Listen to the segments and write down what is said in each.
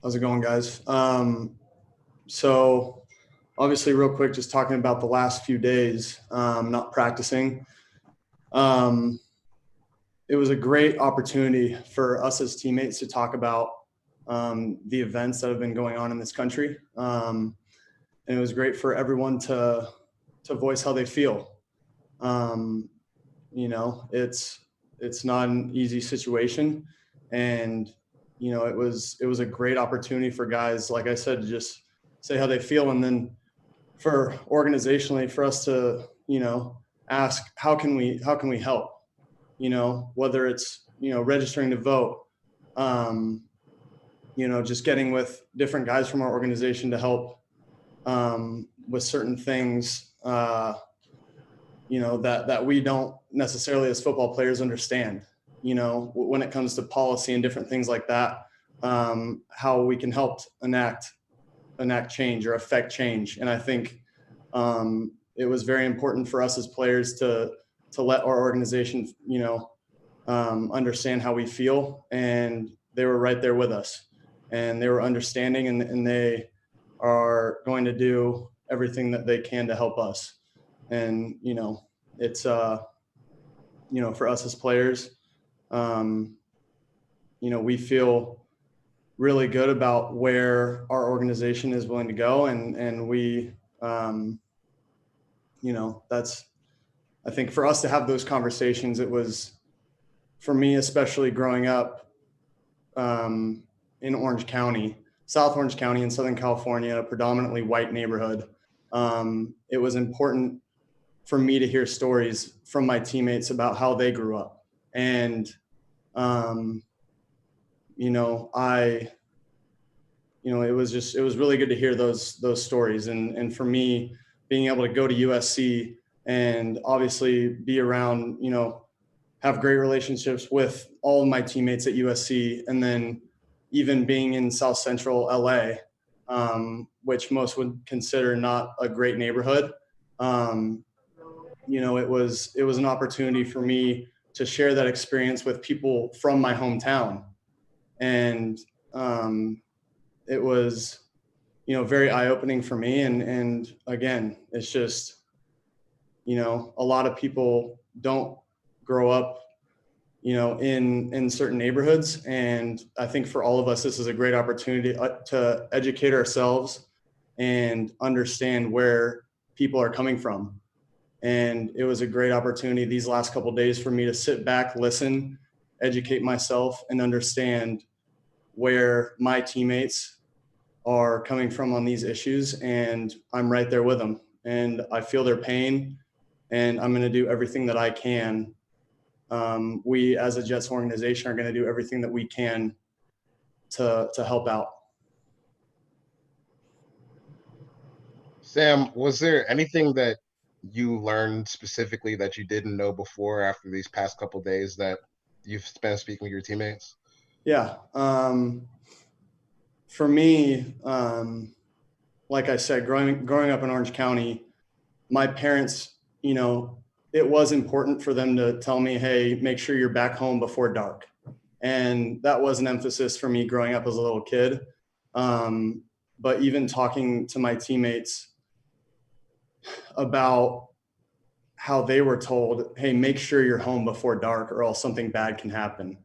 How's it going, guys? So obviously real quick, just talking about the last few days, not practicing. Um, it was a great opportunity for us as teammates to talk about the events that have been going on in this country. And it was great for everyone to voice how they feel. Um, it's not an easy situation, and it was a great opportunity for guys, like I said, to just say how they feel, and then for organizationally for us to ask how can we help, whether it's registering to vote, um, just getting with different guys from our organization to help with certain things, that we don't necessarily as football players understand, when it comes to policy and different things like that, how we can help enact change or affect change. And I think it was very important for us as players to let our organization, understand how we feel, and they were right there with us, and they were understanding, and they are going to do everything that they can to help us. And it's for us as players, um, we feel really good about where our organization is willing to go, and we that's, I think, for us to have those conversations. It was, for me especially, growing up in Orange County, South Orange County in Southern California, a predominantly white neighborhood. It was important for me to hear stories from my teammates about how they grew up. And it was really good to hear those stories. And for me, being able to go to USC and obviously be around, have great relationships with all of my teammates at USC, and then even being in South Central LA, which most would consider not a great neighborhood. It was an opportunity for me to share that experience with people from my hometown. And it was, very eye-opening for me. And again, it's just, a lot of people don't grow up, in certain neighborhoods. And I think for all of us, this is a great opportunity to educate ourselves and understand where people are coming from. And it was a great opportunity these last couple of days for me to sit back, listen, educate myself, and understand where my teammates are coming from on these issues. And I'm right there with them, and I feel their pain, and I'm going to do everything that I can. We as a Jets organization are going to do everything that we can to help out. Sam, was there anything that you learned specifically that you didn't know before after these past couple days that you've spent speaking with your teammates? Yeah. For me, like I said, growing up in Orange County, my parents, it was important for them to tell me, hey, make sure you're back home before dark. And that was an emphasis for me growing up as a little kid. But even talking to my teammates about how they were told, hey, make sure you're home before dark or else something bad can happen.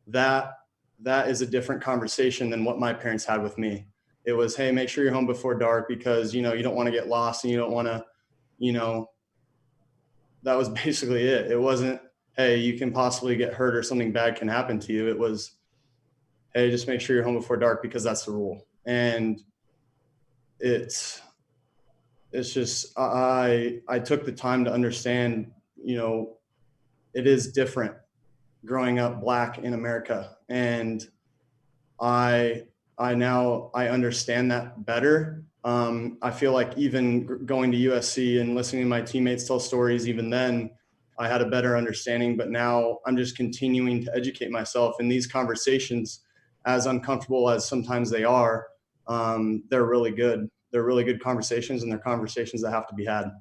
That that is a different conversation than what my parents had with me. It was, hey, make sure you're home before dark because you don't want to get lost, and you don't want to, you know, that was basically it. It wasn't, hey, you can possibly get hurt or something bad can happen to you. It was, hey, just make sure you're home before dark because that's the rule. And it's it's just, I took the time to understand, it is different growing up Black in America. And I I understand that better. I feel like even going to USC and listening to my teammates tell stories, even then I had a better understanding. But now I'm just continuing to educate myself in these conversations, as uncomfortable as sometimes they are. They're really good. They're really good conversations, and they're conversations that have to be had.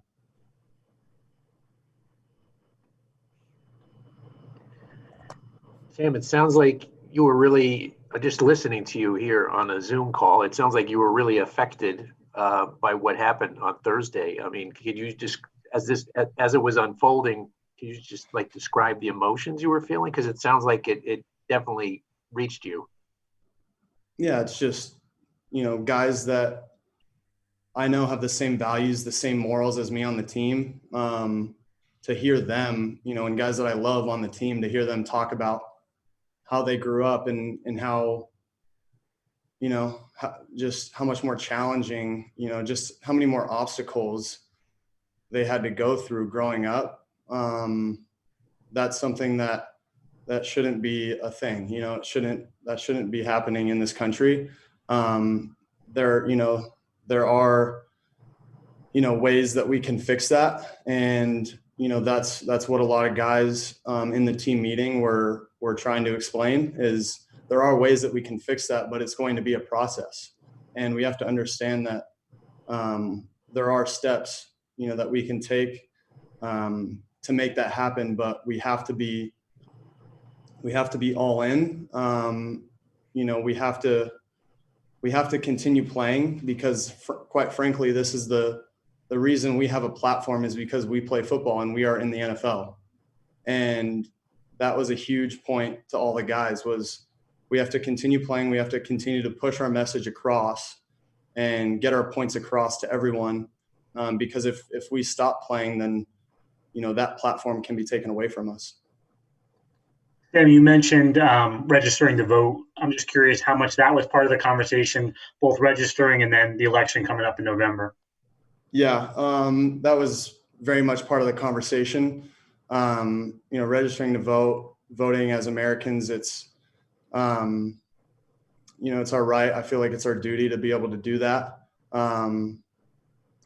Sam, it sounds like you were really just listening to you here on a Zoom call, it sounds like you were really affected by what happened on Thursday. I mean, could you just, as it was unfolding, can you just like describe the emotions you were feeling? Because it sounds like it definitely reached you. Yeah, it's just, guys that I know have the same values, the same morals as me on the team. To hear them, and guys that I love on the team, to hear them talk about how they grew up and how, just how much more challenging, just how many more obstacles they had to go through growing up. That's something that shouldn't be a thing. That shouldn't be happening in this country. There are, ways that we can fix that. And, that's what a lot of guys in the team meeting were trying to explain is there are ways that we can fix that, but it's going to be a process. And we have to understand that there are steps, that we can take to make that happen, but we have to be all in. We have to continue playing because quite frankly, this is the reason we have a platform is because we play football and we are in the NFL. And that was a huge point to all the guys was we have to continue playing. We have to continue to push our message across and get our points across to everyone. Because if we stop playing, then, that platform can be taken away from us. Sam, you mentioned registering to vote. I'm just curious how much that was part of the conversation, both registering and then the election coming up in November. Yeah, that was very much part of the conversation. Registering to vote, voting as Americans, it's, it's our right. I feel like it's our duty to be able to do that.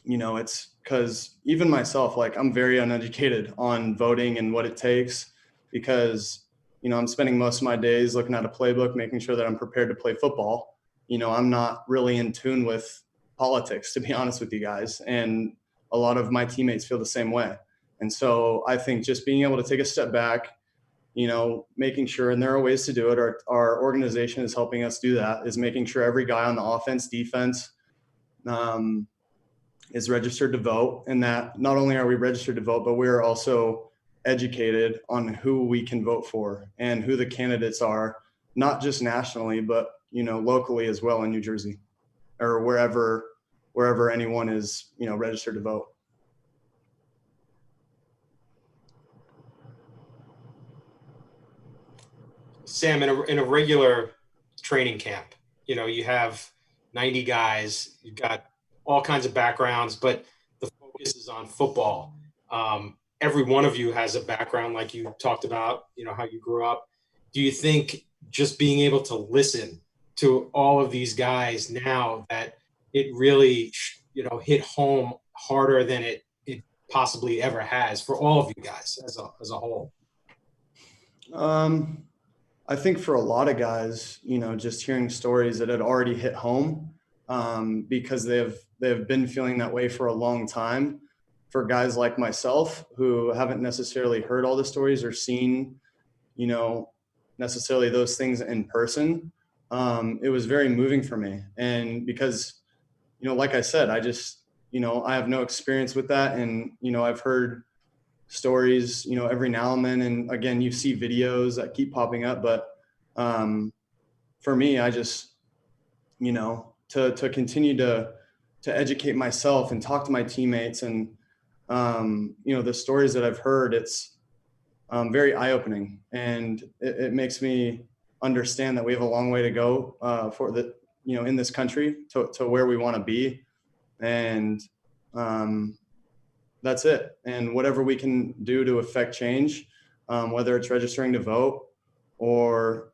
It's because even myself, like I'm very uneducated on voting and what it takes because I'm spending most of my days looking at a playbook, making sure that I'm prepared to play football. I'm not really in tune with politics, to be honest with you guys. And a lot of my teammates feel the same way. And so I think just being able to take a step back, making sure, and there are ways to do it. Our organization is helping us do that, is making sure every guy on the offense, defense, is registered to vote. And that not only are we registered to vote, but we are also educated on who we can vote for and who the candidates are, not just nationally, but locally as well in New Jersey or wherever anyone is registered to vote. Sam, in a regular training camp, you have 90 guys, you've got all kinds of backgrounds, but the focus is on football. Every one of you has a background like you talked about, how you grew up. Do you think just being able to listen to all of these guys now that it really, hit home harder than it possibly ever has for all of you guys as a whole? I think for a lot of guys, just hearing stories that had already hit home because they've been feeling that way for a long time. For guys like myself who haven't necessarily heard all the stories or seen, necessarily those things in person, it was very moving for me. And because, like I said, I just, I have no experience with that. And, I've heard stories, every now and then. And again, you see videos that keep popping up. But for me, I just, to continue to educate myself and talk to my teammates and, the stories that I've heard, it's very eye-opening, and it makes me understand that we have a long way to go for the, in this country to where we want to be. And that's it. And whatever we can do to affect change, whether it's registering to vote or,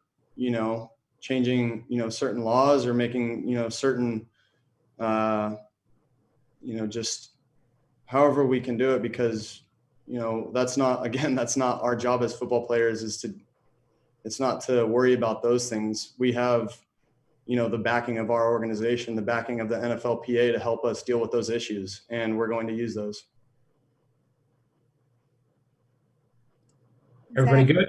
changing, certain laws or making, certain, just however we can do it, because, that's not our job as football players it's not to worry about those things. We have, the backing of our organization, the backing of the NFLPA to help us deal with those issues. And we're going to use those. Everybody good?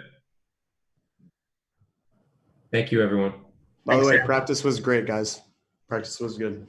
Thank you, everyone. By the Thanks, way, Sam. practice was great, guys. Practice was good.